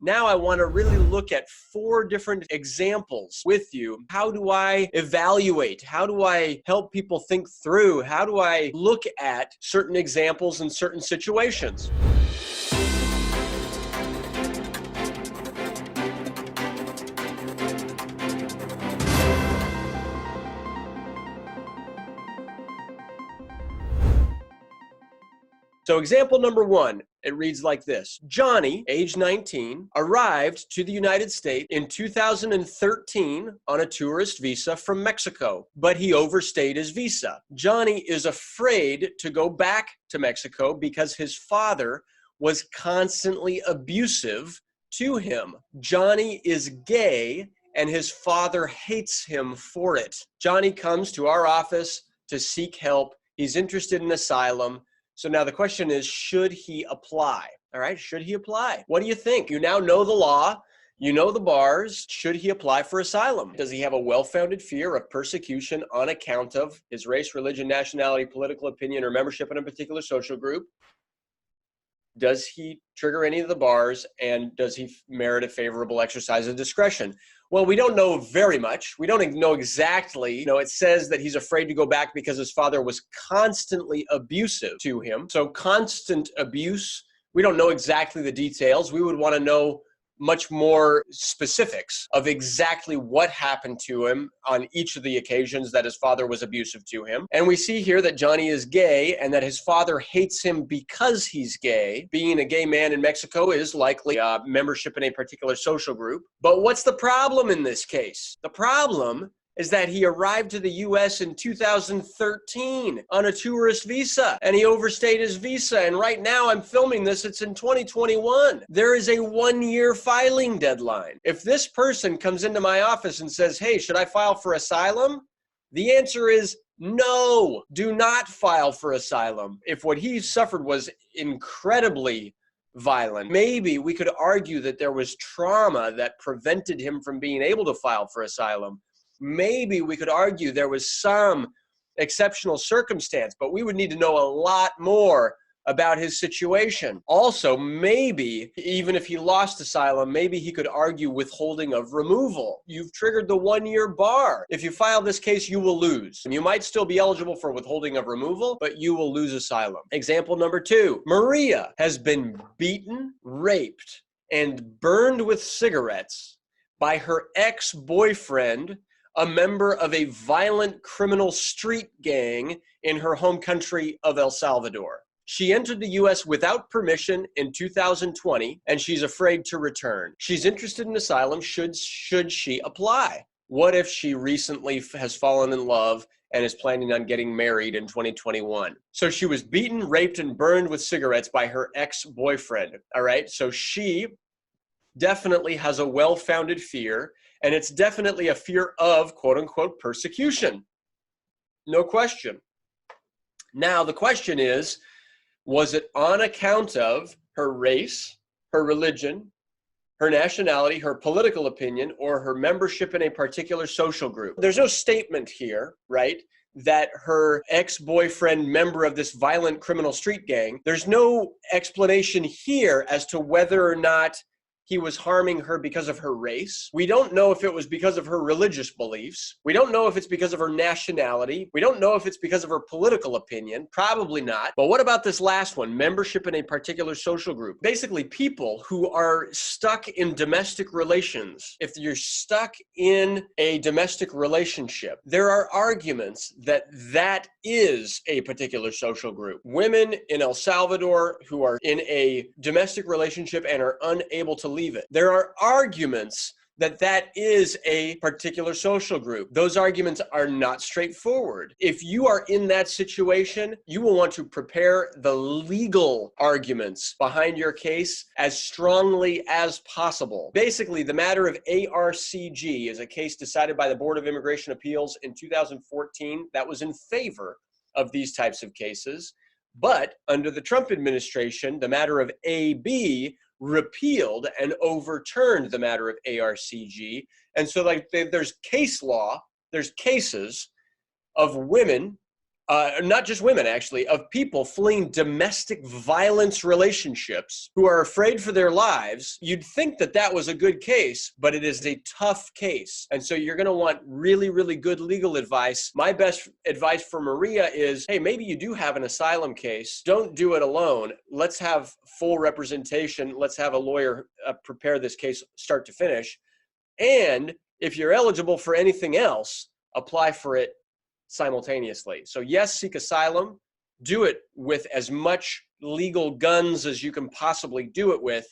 Now I want to really look at 4 different examples with you. How do I evaluate? How do I help people think through? How do I look at certain examples in certain situations? So example number 1, it reads like this. Johnny, age 19, arrived to the United States in 2013 on a tourist visa from Mexico, but he overstayed his visa. Johnny is afraid to go back to Mexico because his father was constantly abusive to him. Johnny is gay and his father hates him for it. Johnny comes to our office to seek help. He's interested in asylum. So now the question is, should he apply? All right, should he apply? What do you think? You now know the law, you know the bars. Should he apply for asylum? Does he have a well-founded fear of persecution on account of his race, religion, nationality, political opinion, or membership in a particular social group? Does he trigger any of the bars, and does he merit a favorable exercise of discretion? Well, we don't know very much. We don't know exactly. It says that he's afraid to go back because his father was constantly abusive to him. So constant abuse, we don't know exactly the details. We would want to know much more specifics of exactly what happened to him on each of the occasions that his father was abusive to him. And we see here that Johnny is gay and that his father hates him because he's gay. Being a gay man in Mexico is likely membership in a particular social group. But what's the problem in this case? The problem is that he arrived to the U.S. in 2013 on a tourist visa, and he overstayed his visa. And right now I'm filming this, it's in 2021. There is a 1-year filing deadline. If this person comes into my office and says, hey, should I file for asylum? The answer is no, do not file for asylum. If what he suffered was incredibly violent, maybe we could argue that there was trauma that prevented him from being able to file for asylum. Maybe we could argue there was some exceptional circumstance, but we would need to know a lot more about his situation. Also, maybe even if he lost asylum, maybe he could argue withholding of removal. You've triggered the 1-year bar. If you file this case, you will lose. You might still be eligible for withholding of removal, but you will lose asylum. Example number 2, Maria has been beaten, raped, and burned with cigarettes by her ex-boyfriend, a member of a violent criminal street gang in her home country of El Salvador. She entered the U.S. without permission in 2020, and she's afraid to return. She's interested in asylum. Should she apply? What if she recently has fallen in love and is planning on getting married in 2021? So she was beaten, raped, and burned with cigarettes by her ex-boyfriend. All right, so she definitely has a well-founded fear, and it's definitely a fear of quote-unquote persecution. No question. Now, the question is, was it on account of her race, her religion, her nationality, her political opinion, or her membership in a particular social group? There's no statement here, right, that her ex-boyfriend, member of this violent criminal street gang, there's no explanation here as to whether or not he was harming her because of her race. We don't know if it was because of her religious beliefs. We don't know if it's because of her nationality. We don't know if it's because of her political opinion. Probably not. But what about this last one? Membership in a particular social group. Basically, people who are stuck in domestic relations. If you're stuck in a domestic relationship, there are arguments that that is a particular social group. Women in El Salvador who are in a domestic relationship and are unable to leave it. There are arguments that that is a particular social group. Those arguments are not straightforward. If you are in that situation, you will want to prepare the legal arguments behind your case as strongly as possible. Basically, the matter of ARCG is a case decided by the Board of Immigration Appeals in 2014 that was in favor of these types of cases. But under the Trump administration, the matter of AB repealed and overturned the matter of ARCG. And so there's case law, there's cases of women not just women actually, of people fleeing domestic violence relationships who are afraid for their lives. You'd think that that was a good case, but it is a tough case. And so you're going to want really, really good legal advice. My best advice for Maria is, hey, maybe you do have an asylum case. Don't do it alone. Let's have full representation. Let's have a lawyer prepare this case start to finish. And if you're eligible for anything else, apply for it simultaneously. So yes, seek asylum, do it with as much legal guns as you can possibly do it with.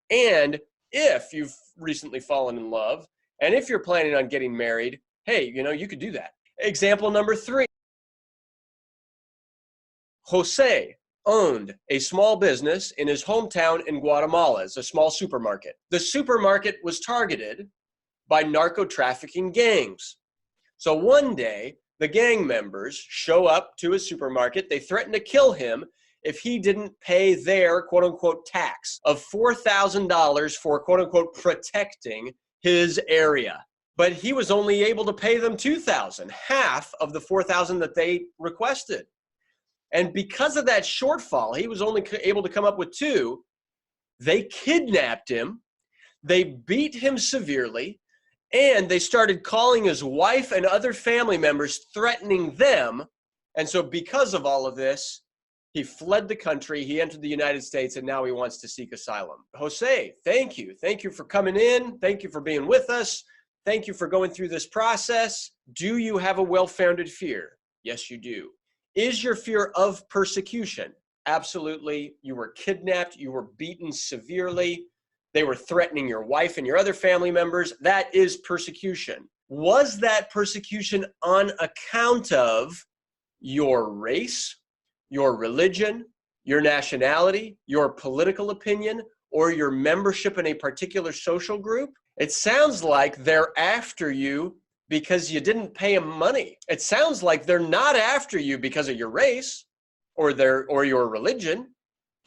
And if you've recently fallen in love, and if you're planning on getting married, hey, you could do that. Example number 3. Jose owned a small business in his hometown in Guatemala. It's a small supermarket. The supermarket was targeted by narco-trafficking gangs. So one day, the gang members show up to his supermarket. They threaten to kill him if he didn't pay their quote-unquote tax of $4,000 for quote-unquote protecting his area. But he was only able to pay them $2,000, half of the $4,000 that they requested. And because of that shortfall, he was only able to come up with $2,000. They kidnapped him. They beat him severely. And they started calling his wife and other family members, threatening them. And so because of all of this, he fled the country, he entered the United States, and now he wants to seek asylum. Jose, thank you. Thank you for coming in. Thank you for being with us. Thank you for going through this process. Do you have a well-founded fear? Yes, you do. Is your fear of persecution? Absolutely. You were kidnapped. You were beaten severely. They were threatening your wife and your other family members. That is persecution. Was that persecution on account of your race, your religion, your nationality, your political opinion, or your membership in a particular social group? It sounds like they're after you because you didn't pay them money. It sounds like they're not after you because of your race or your religion.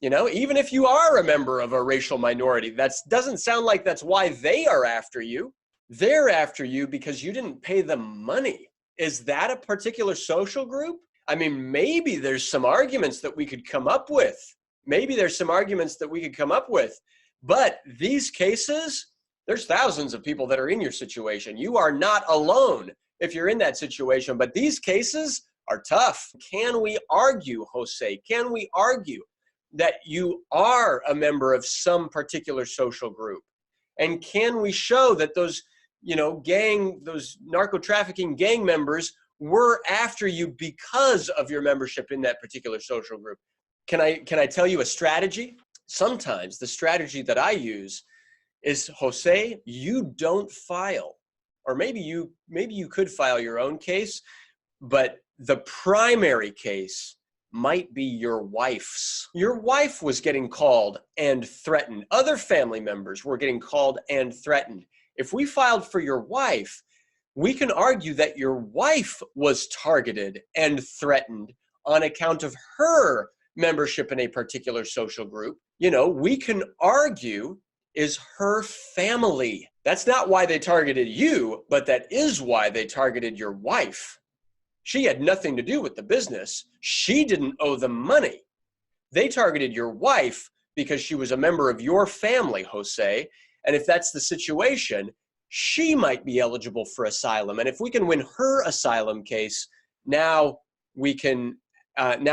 Even if you are a member of a racial minority, that doesn't sound like that's why they are after you. They're after you because you didn't pay them money. Is that a particular social group? I mean, maybe there's some arguments that we could come up with. But these cases, there's thousands of people that are in your situation. You are not alone if you're in that situation, but these cases are tough. Can we argue, Jose? Can we argue that you are a member of some particular social group? And can we show that those narco-trafficking gang members were after you because of your membership in that particular social group? Can I tell you a strategy? Sometimes the strategy that I use is, Jose, you don't file, or maybe you could file your own case, but the primary case might be your wife's. Your wife was getting called and threatened. Other family members were getting called and threatened. If we filed for your wife, we can argue that your wife was targeted and threatened on account of her membership in a particular social group. We can argue, is her family. That's not why they targeted you, but that is why they targeted your wife. She had nothing to do with the business. She didn't owe them money. They targeted your wife because she was a member of your family, Jose. And if that's the situation, she might be eligible for asylum. And if we can win her asylum case, now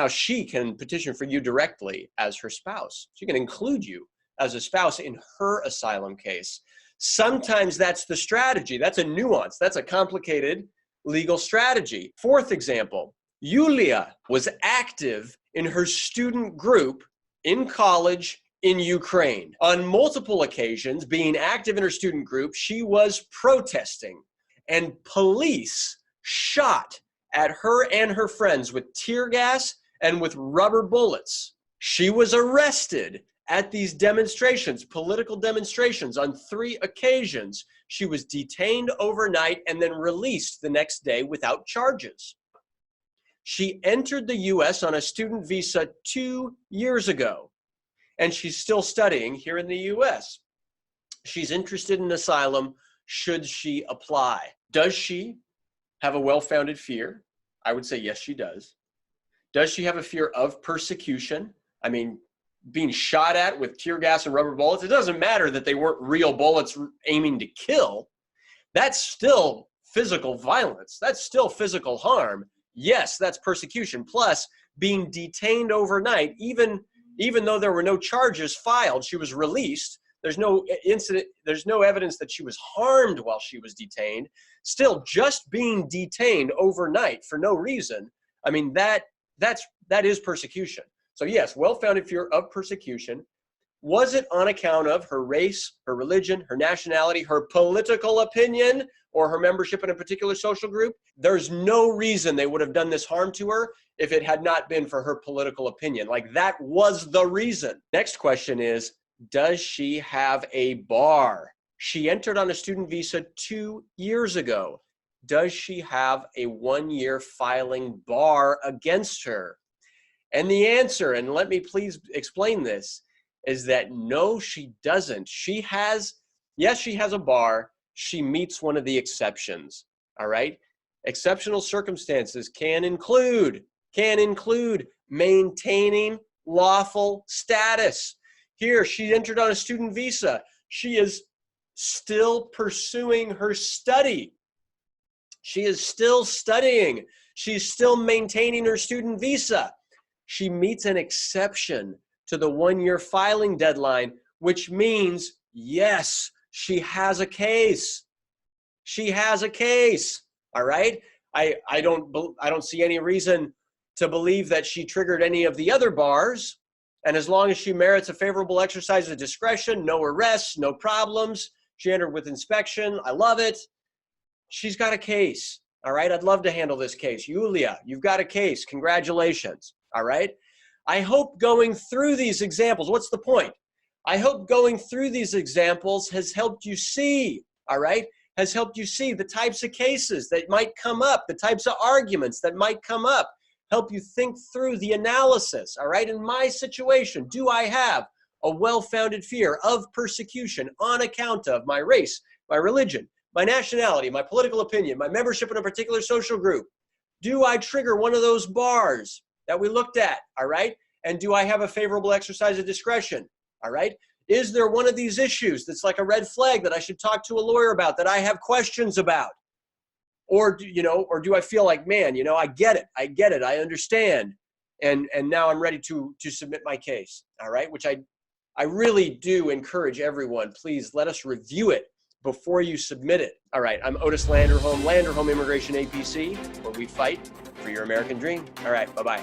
she can petition for you directly as her spouse. She can include you as a spouse in her asylum case. Sometimes that's the strategy. That's a nuance. That's a complicated legal strategy. Fourth example, Yulia was active in her student group in college in Ukraine. On multiple occasions, being active in her student group, she was protesting, and police shot at her and her friends with tear gas and with rubber bullets. She was arrested at these demonstrations, political demonstrations, on 3 occasions. She was detained overnight and then released the next day without charges. She entered the U.S. on a student visa 2 years ago, and she's still studying here in the U.S. She's interested in asylum. Should she apply? Does she have a well-founded fear? I would say yes, she does. Does she have a fear of persecution? I mean, being shot at with tear gas and rubber bullets, it doesn't matter that they weren't real bullets aiming to kill. That's still physical violence. That's still physical harm. Yes, that's persecution. Plus, being detained overnight, even though there were no charges filed, she was released. There's no incident, there's no evidence that she was harmed while she was detained. Still, just being detained overnight for no reason, I mean, that is persecution. So yes, well-founded fear of persecution. Was it on account of her race, her religion, her nationality, her political opinion, or her membership in a particular social group? There's no reason they would have done this harm to her if it had not been for her political opinion. Like, that was the reason. Next question is, does she have a bar? She entered on a student visa 2 years ago. Does she have a 1-year filing bar against her? And the answer, and let me please explain this, is that no, she doesn't. Yes, she has a bar. She meets one of the exceptions, all right? Exceptional circumstances can include maintaining lawful status. Here, she entered on a student visa. She is still pursuing her study. She is still studying. She's still maintaining her student visa. She meets an exception to the 1-year filing deadline, which means, yes, she has a case. She has a case, all right? I don't see any reason to believe that she triggered any of the other bars. And as long as she merits a favorable exercise of discretion, no arrests, no problems, she entered with inspection, I love it. She's got a case, all right? I'd love to handle this case. Yulia, you've got a case. Congratulations, all right? I hope going through these examples, what's the point? I hope going through these examples has helped you see, all right? Has helped you see the types of cases that might come up, the types of arguments that might come up, help you think through the analysis, all right? In my situation, do I have a well-founded fear of persecution on account of my race, my religion, my nationality, my political opinion, my membership in a particular social group? Do I trigger one of those bars that we looked at, all right? And do I have a favorable exercise of discretion, all right? Is there one of these issues that's like a red flag that I should talk to a lawyer about, that I have questions about? Or do I feel like, man, I get it, I understand, and now I'm ready to submit my case, all right? Which I really do encourage everyone, please let us review it before you submit it. All right, I'm Otis Landerholm, Landerholm Immigration A.P.C, where we fight for your American dream. All right, bye-bye.